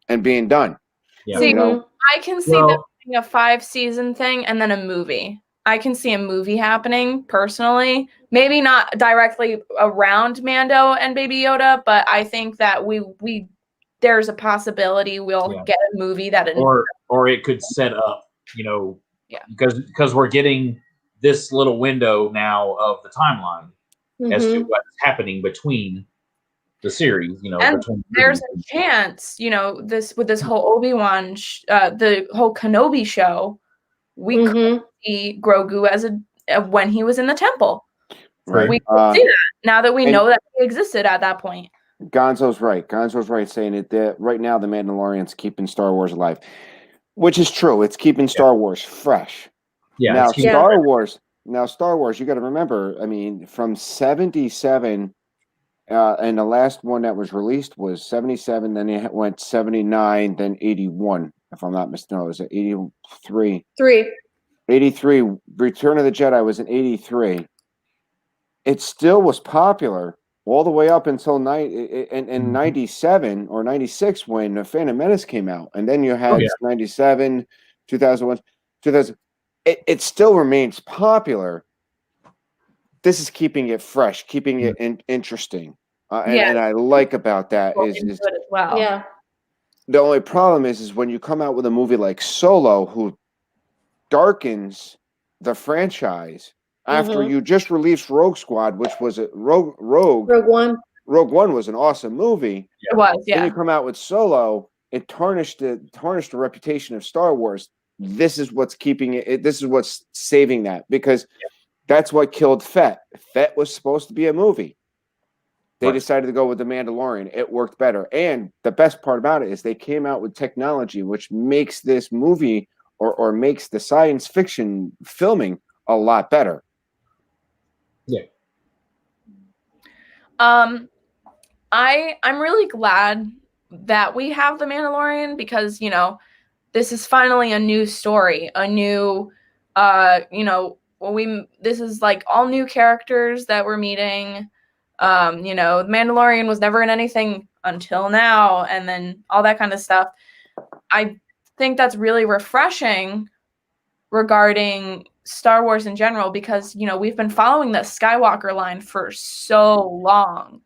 and being done. Yeah. See, You know, I can see them doing a 5-season thing and then a movie. I can see a movie happening personally. Maybe not directly around Mando and Baby Yoda, but I think that we there's a possibility we'll Yeah. get a movie that or it could set up, you know, Yeah. because we're getting this little window now of the timeline as to Mm-hmm. what's happening between the series, you know, and between there's a chance, you know, this with this whole Obi-Wan the whole Kenobi show, we could Mm-hmm. see Grogu as a when he was in the temple. right? We could see that now that we and- know that he existed at that point. Gonzo's right. Gonzo's right saying it that right now the Mandalorian's keeping Star Wars alive, which is true. It's keeping Star Wars fresh. Yeah. Now it's keeping- Star Wars. Now Star Wars. You got to remember. I mean, from 77, and the last one that was released was 77. Then it went 79, then 81. If I'm not mistaken, no, it was 83. 83. Return of the Jedi was in 83. It still was popular all the way up until in 97 or 96 when the Phantom Menace came out. And then you had 97, 2001, 2000. It still remains popular. This is keeping it fresh, keeping it interesting. And I like about that is Into it as well. Yeah. the only problem is when you come out with a movie like Solo, who darkens the franchise after Mhm. you just released Rogue Squad, which was a Rogue One. One was an awesome movie. It was, Then yeah. you come out with Solo, it tarnished the reputation of Star Wars. This is what's keeping it. This is what's saving that, because that's what killed Fett. Fett was supposed to be a movie. They decided to go with The Mandalorian. It worked better. And the best part about it is they came out with technology which makes this movie or makes the science fiction filming a lot better. Yeah. I'm really glad that we have The Mandalorian because, you know, this is finally a new story, a new you know, this is like all new characters that we're meeting. You know, The Mandalorian was never in anything until now, and then all that kind of stuff. I think that's really refreshing regarding Star Wars in general because, you know, we've been following the Skywalker line for so long.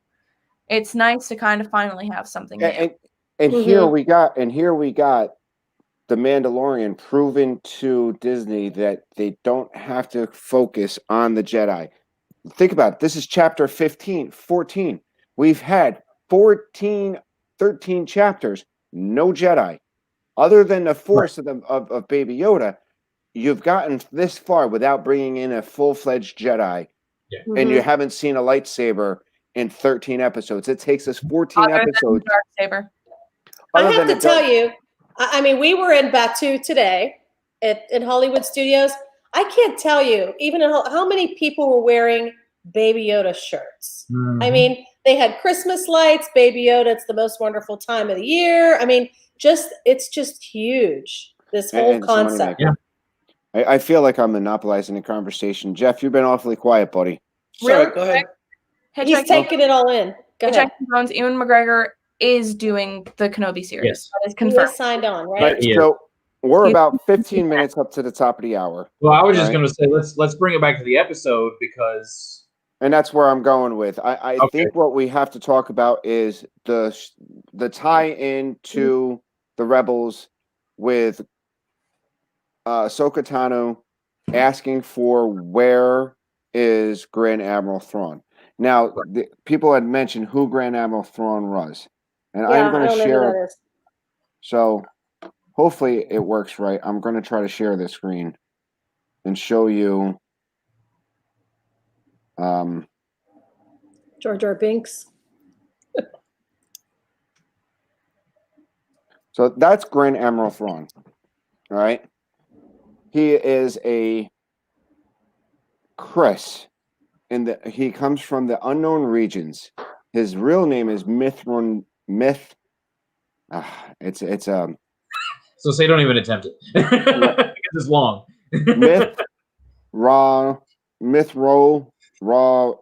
It's nice to kind of finally have something new. And here we got The Mandalorian proven to Disney that they don't have to focus on the Jedi. Think about it. This is chapter 15, 14. We've had 13 chapters, no Jedi. Other than the force of Baby Yoda, you've gotten this far without bringing in a full-fledged Jedi. Yeah. And you haven't seen a lightsaber in 13 episodes. It takes us 14 Other than episodes. Darksaber. I have to tell you, I mean, we were in Batu today at Hollywood Studios. I can't tell you even how many people were wearing Baby Yoda shirts. Mhm. I mean, they had Christmas lights, Baby Yoda, it's the most wonderful time of the year. I mean, it's just huge, this whole And it's a concept. moneymaker. I feel like I'm monopolizing the conversation. Jeff, you've been awfully quiet, buddy. Sorry, Really go ahead. He's taking it all in. Go ahead. Hitchhiking Bones, Ewan McGregor is doing the Kenobi series. Yes. That is He confirmed. was signed on, right? Right, Yeah. so we're about 15 minutes up to the top of the hour. Well, I was just Right. going to say let's bring it back to the episode because And that's where I'm going with. I think what we have to talk about is the tie-in to the Rebels with Ahsoka Tano asking for where is Grand Admiral Thrawn. Now, people had mentioned who Grand Admiral Thrawn was, and Yeah, I'm going I to don't know who share. that is. So, hopefully, it works right. I'm going to try to share this screen and show you. Jar Jar Binks. So that's Grand Admiral Thrawn. All right, he is a Chris. He comes from the unknown regions. His real name is Myth. It's So say don't even attempt it because it's long. Mythro or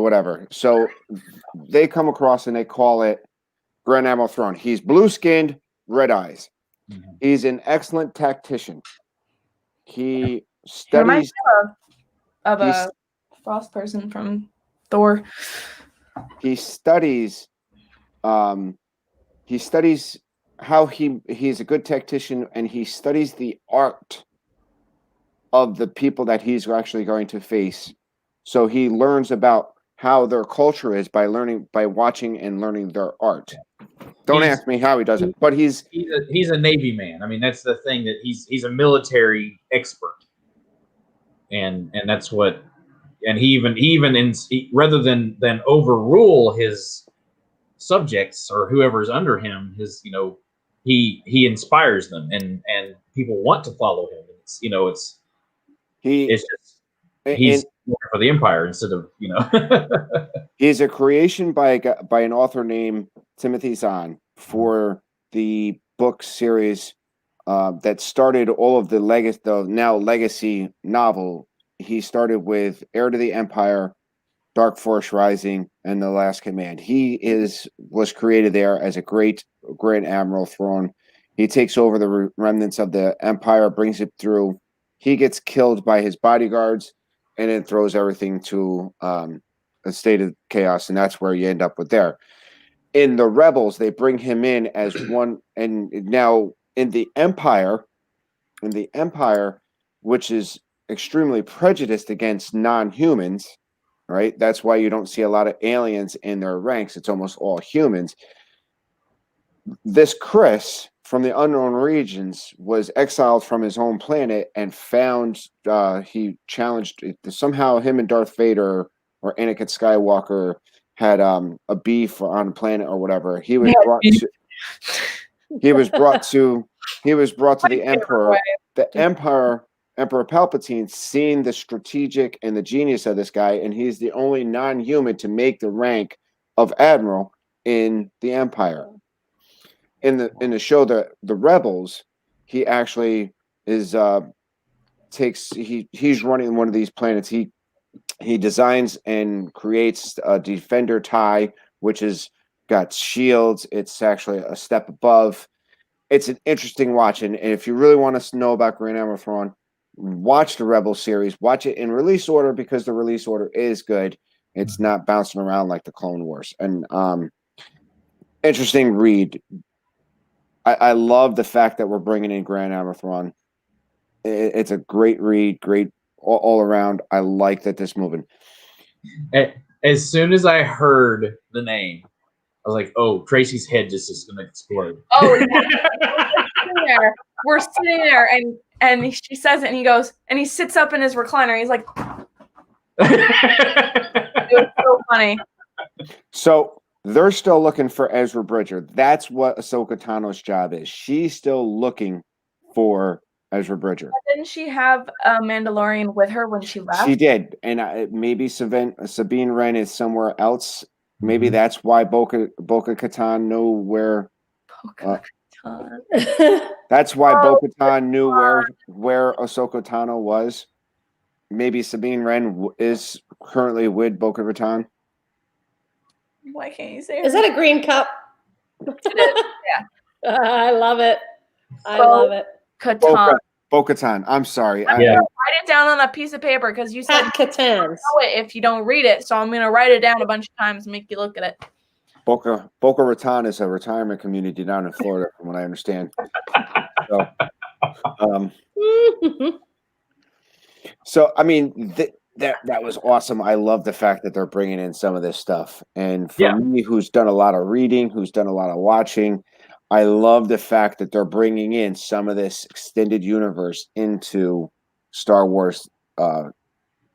whatever. So they come across and they call it Grand Admiral Thrawn. He's blue skinned, red eyes. Mm-hmm. He's an excellent tactician. He Reminds studies me of a frost person from Thor. He studies how he's a good tactician, and he studies the art of the people that he's actually going to face. So he learns about how their culture is by watching and learning their art. Don't ask me how he does it, but he's a Navy man. I mean, that's the thing, that he's a military expert, and that's what. And he rather than overrule his subjects or whoever's under him, he inspires them, and people want to follow him. He's working for the Empire instead of He's a creation by an author named Timothy Zahn for the book series that started all of the legacy novel. He started with Heir to the Empire, Dark Force Rising, and The Last Command. He was created there as a great Grand Admiral Thrawn. He takes over the remnants of the Empire, brings it through. He gets killed by his bodyguards, and it throws everything to a state of chaos, and that's where you end up with there. In the Rebels, they bring him in as one, and now in the Empire, which is extremely prejudiced against non-humans, right? That's why you don't see a lot of aliens in their ranks. It's almost all humans. This Chris from the unknown regions was exiled from his home planet and found he challenged somehow him and Darth Vader or Anakin Skywalker had a beef on a planet or whatever. He was brought to the Emperor. The Emperor Palpatine, seeing the strategic and the genius of this guy, and he's the only non-human to make the rank of Admiral in the Empire. In the show, the Rebels, he actually is he's running one of these planets. He designs and creates a Defender TIE, which is got shields. It's actually a step above. It's an interesting watch, and if you really want to know about Grand Admiral Thrawn, watch the Rebel series. Watch it in release order because the release order is good. It's not bouncing around like the Clone Wars. And interesting read. I love the fact that we're bringing in Grand Admiral Thrawn. It's a great read, great all around. I like that this moving. As soon as I heard the name, I was like, "Oh, Tracy's head just is going to explode." Oh, yeah. We're sitting there, and she says it, and he goes, and he sits up in his recliner. He's like, it was so funny. So they're still looking for Ezra Bridger. That's what Ahsoka Tano's job is. She's still looking for Ezra Bridger. Didn't she have a Mandalorian with her when she left? She did, and maybe Sabine Wren is somewhere else. Maybe that's why Bo-Katan knew where. That's why Bo-Katan knew where Ahsoka Tano was. Maybe Sabine Wren is currently with Bo-Katan. Why can't you say? Is that a green cup? Yeah. I love it. I love it. Bo-Katan. I'm sorry. I'm gonna write it down on a piece of paper because you said you don't know it if you don't read it. So I'm gonna write it down a bunch of times and make you look at it. Boca Raton is a retirement community down in Florida, from what I understand. So, So I mean that was awesome. I love the fact that they're bringing in some of this stuff. And for me, who's done a lot of reading, who's done a lot of watching, I love the fact that they're bringing in some of this extended universe into Star Wars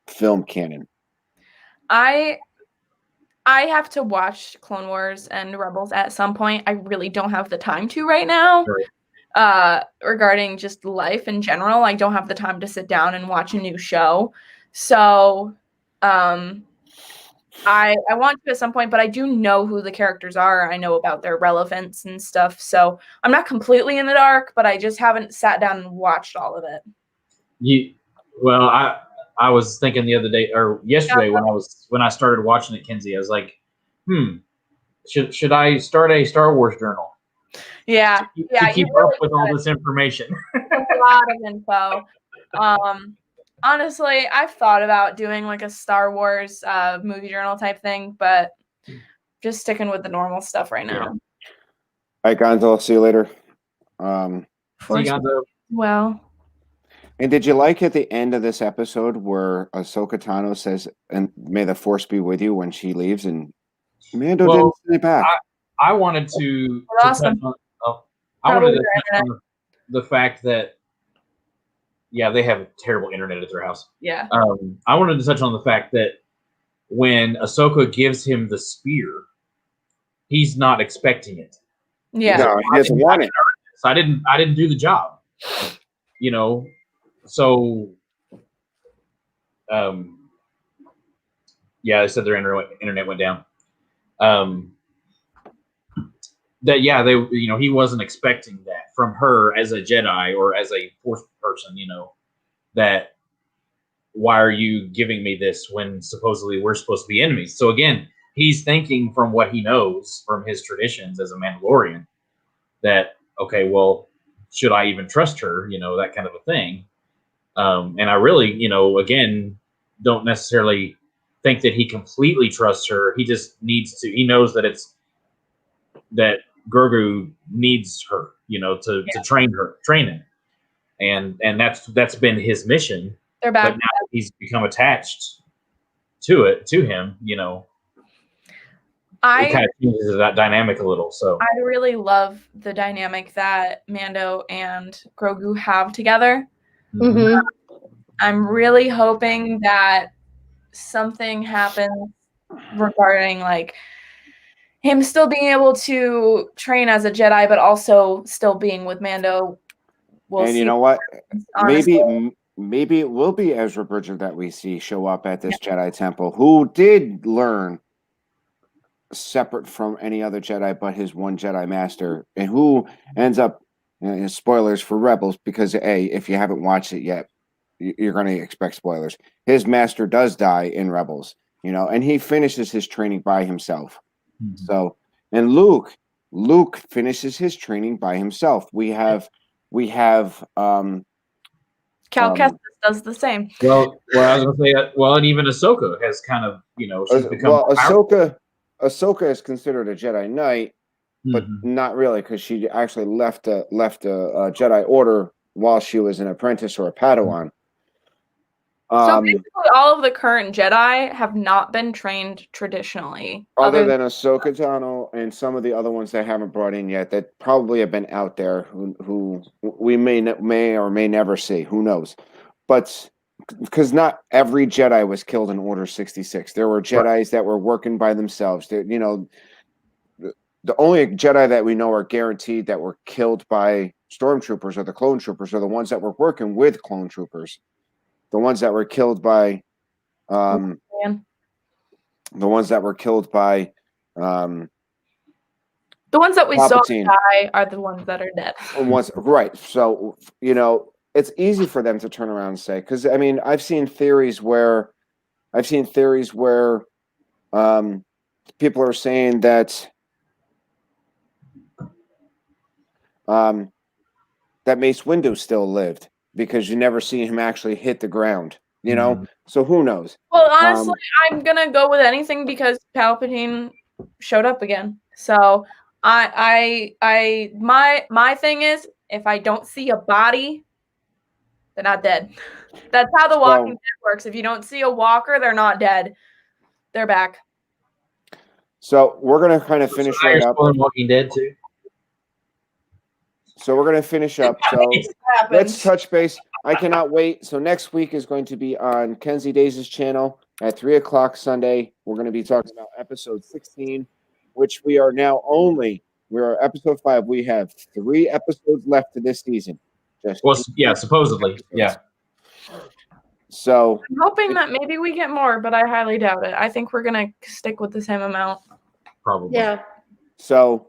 film canon. I have to watch Clone Wars and Rebels at some point. I really don't have the time to right now. Right. Regarding just life in general, I don't have the time to sit down and watch a new show. So I want to at some point, but I do know who the characters are. I know about their relevance and stuff. So I'm not completely in the dark, but I just haven't sat down and watched all of it. Well, I was thinking the other day or yesterday when I started watching it, Kenzie, I was like, should I start a Star Wars journal? Yeah. To keep up with all this information. A lot of info. Honestly, I've thought about doing like a Star Wars movie journal type thing, but just sticking with the normal stuff right now. All right, Gonzo, see you later. See you, Gonzo. Well. And did you like at the end of this episode where Ahsoka Tano says, "And may the Force be with you" when she leaves, and Mando didn't say it back? I wanted to awesome. touch on the fact that they have terrible internet at their house. Yeah. I wanted to touch on the fact that when Ahsoka gives him the spear, he's not expecting it. Yeah. No, he doesn't want it. I didn't do the job. So they said their internet went down. He wasn't expecting that from her as a Jedi or as a Force person, that why are you giving me this when supposedly we're supposed to be enemies? So again, he's thinking from what he knows from his traditions as a Mandalorian that, okay, well, should I even trust her? That kind of a thing. And I really, again, don't necessarily think that he completely trusts her. He just he knows that Grogu needs her, to train him. And that's been his mission. They're back. But now he's become attached to him, it kind of changes that dynamic a little. So I really love the dynamic that Mando and Grogu have together. Mm-hmm. I'm really hoping that something happens regarding like him still being able to train as a Jedi, but also still being with Mando. And you know what? Maybe it will be Ezra Bridger that we see show up at this Jedi temple, who did learn separate from any other Jedi but his one Jedi master, and who ends up, spoilers for Rebels, because if you haven't watched it yet, you're going to expect spoilers. His master does die in Rebels, and he finishes his training by himself. Mm-hmm. So, and Luke finishes his training by himself. We have Cal Kestis does the same. Well, I was going to say that. Well, and even Ahsoka has kind of, she's become. Ahsoka is considered a Jedi Knight, but not really, because she actually left a Jedi Order while she was an apprentice or a Padawan. So basically, all of the current Jedi have not been trained traditionally, other than Ahsoka Tano and some of the other ones they haven't brought in yet that probably have been out there who we may or may never see. Who knows? But because not every Jedi was killed in Order 66. There were Jedis that were working by themselves. The only Jedi that we know are guaranteed that were killed by stormtroopers or the clone troopers are the ones that were working with clone troopers. The ones that were killed by, the ones that we Palpatine. Saw die are the ones that are dead. Right. So, it's easy for them to turn around and say, because I mean, I've seen theories where people are saying that that Mace Windu still lived because you never see him actually hit the ground, So who knows? Well, honestly, I'm gonna go with anything because Palpatine showed up again. So my thing is, if I don't see a body They're not dead. That's how The Walking Dead works. If you don't see a walker, they're not dead. They're back. So we're gonna kind of finish right up. Walking Dead too. So we're gonna finish up. So let's touch base. I cannot wait. So next week is going to be on Kenzie Days' channel at 3:00 Sunday. We're going to be talking about episode 16, which we are now we're episode 5. We have 3 episodes left to this season. Supposedly. Yeah. So I'm hoping that maybe we get more, but I highly doubt it. I think we're gonna stick with the same amount. Probably. Yeah. So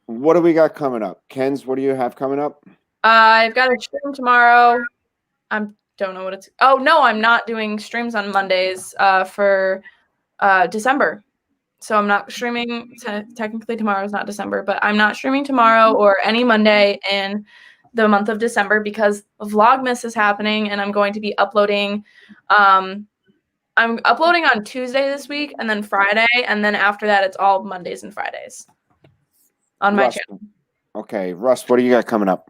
what do we got coming up? Kenz, what do you have coming up? I've got a stream tomorrow. I don't know what it's. Oh no, I'm not doing streams on Mondays for December. So I'm not streaming. Technically, tomorrow is not December, but I'm not streaming tomorrow or any Monday in the month of December because Vlogmas is happening, and I'm going to be uploading. I'm uploading on Tuesday this week, and then Friday, and then after that, it's all Mondays and Fridays on my channel. Okay, Russ, what do you got coming up?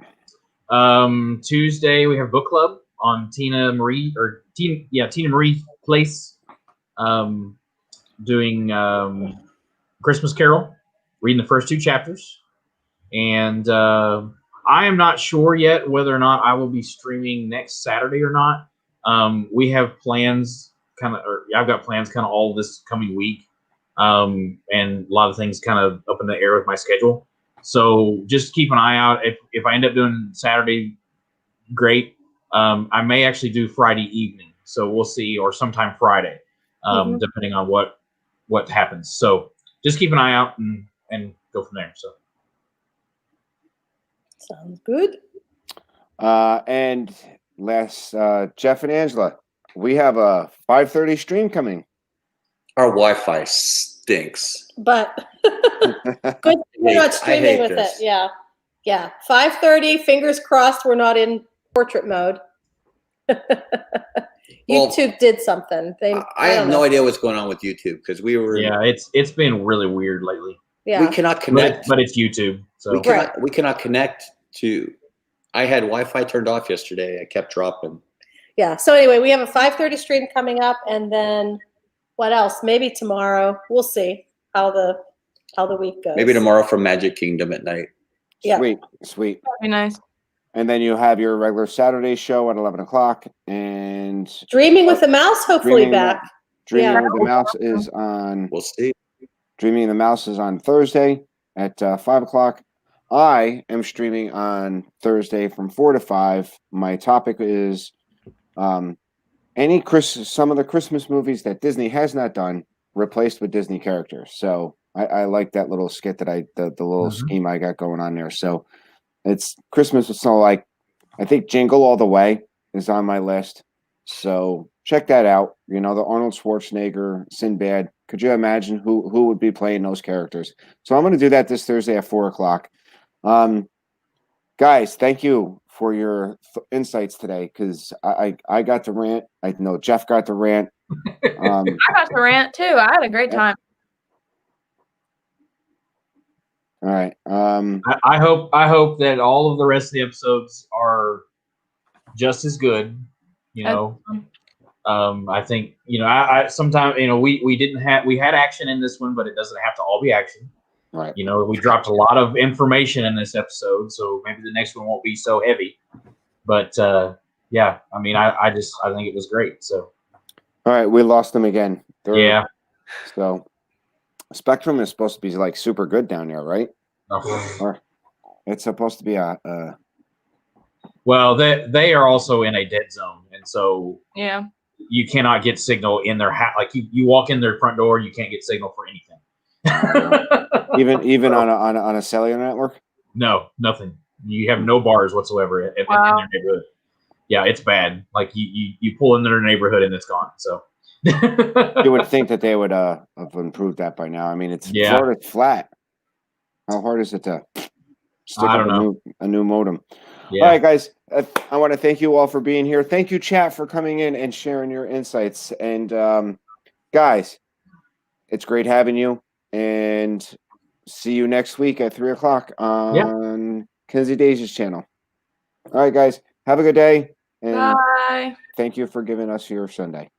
Tuesday we have book club on Tina Marie Place. Doing Christmas Carol, reading the first 2 chapters, and I am not sure yet whether or not I will be streaming next Saturday or not. We have plans, I've got plans kind of all this coming week, and a lot of things kind of up in the air with my schedule. So just keep an eye out. If I end up doing Saturday, great. I may actually do Friday evening, so we'll see, or sometime Friday, depending on what happens. So just keep an eye out and go from there. So sounds good. And last, Jeff and Angela, we have a 5:30 stream coming. Our Wi-Fi stinks. But good we're not streaming with it. Yeah. Yeah. 5:30, fingers crossed we're not in portrait mode. YouTube did something. I have no idea what's going on with YouTube because we were. Yeah, it's been really weird lately. Yeah, we cannot connect. But it's YouTube, so we cannot connect to. I had Wi-Fi turned off yesterday. I kept dropping. Yeah. So anyway, we have a 5:30 stream coming up, and then what else? Maybe tomorrow. We'll see how the week goes. Maybe tomorrow from Magic Kingdom at night. Yeah. Sweet. That'd be nice. And then you have your regular Saturday show at 11:00, and Dreaming with the Mouse, hopefully back. Dreaming with the Mouse is on. We'll see. Dreaming of the Mouse is on Thursday at 5:00. I am streaming on Thursday from 4 to 5. My topic is some of the Christmas movies that Disney has not done replaced with Disney characters. So I like that little skit that the little scheme I got going on there. So it's Christmas. So like, I think Jingle All the Way is on my list. So check that out. You know, the Arnold Schwarzenegger, Sinbad. Could you imagine who would be playing those characters? So I'm going to do that this Thursday at 4:00. Guys, thank you for your insights today, because I got to rant. I know Jeff got to rant. I got to rant too. I had a great time. All right. I hope that all of the rest of the episodes are just as good. You know, I think I sometimes we had action in this one, but it doesn't have to all be action. Right. You know, we dropped a lot of information in this episode, so maybe the next one won't be so heavy. But yeah, I mean, I think it was great. So. All right, we lost them again. Yeah. So, Spectrum is supposed to be like super good down there, right? Or it's supposed to be Well, they are also in a dead zone, and so yeah, you cannot get signal in their like you walk in their front door, you can't get signal for anything. even on a cellular network. No, nothing. You have no bars whatsoever in their neighborhood. Yeah, it's bad. Like you pull into their neighborhood and it's gone. So you would think that they would have improved that by now. I mean, Florida's flat. How hard is it to stick up a new modem? Yeah. All right, guys. I want to thank you all for being here. Thank you, chat, for coming in and sharing your insights. And guys, it's great having you. And see you next week at 3:00 on Kenzie Days' channel. All right, guys. Have a good day. And Bye. thank you for giving us your Sunday.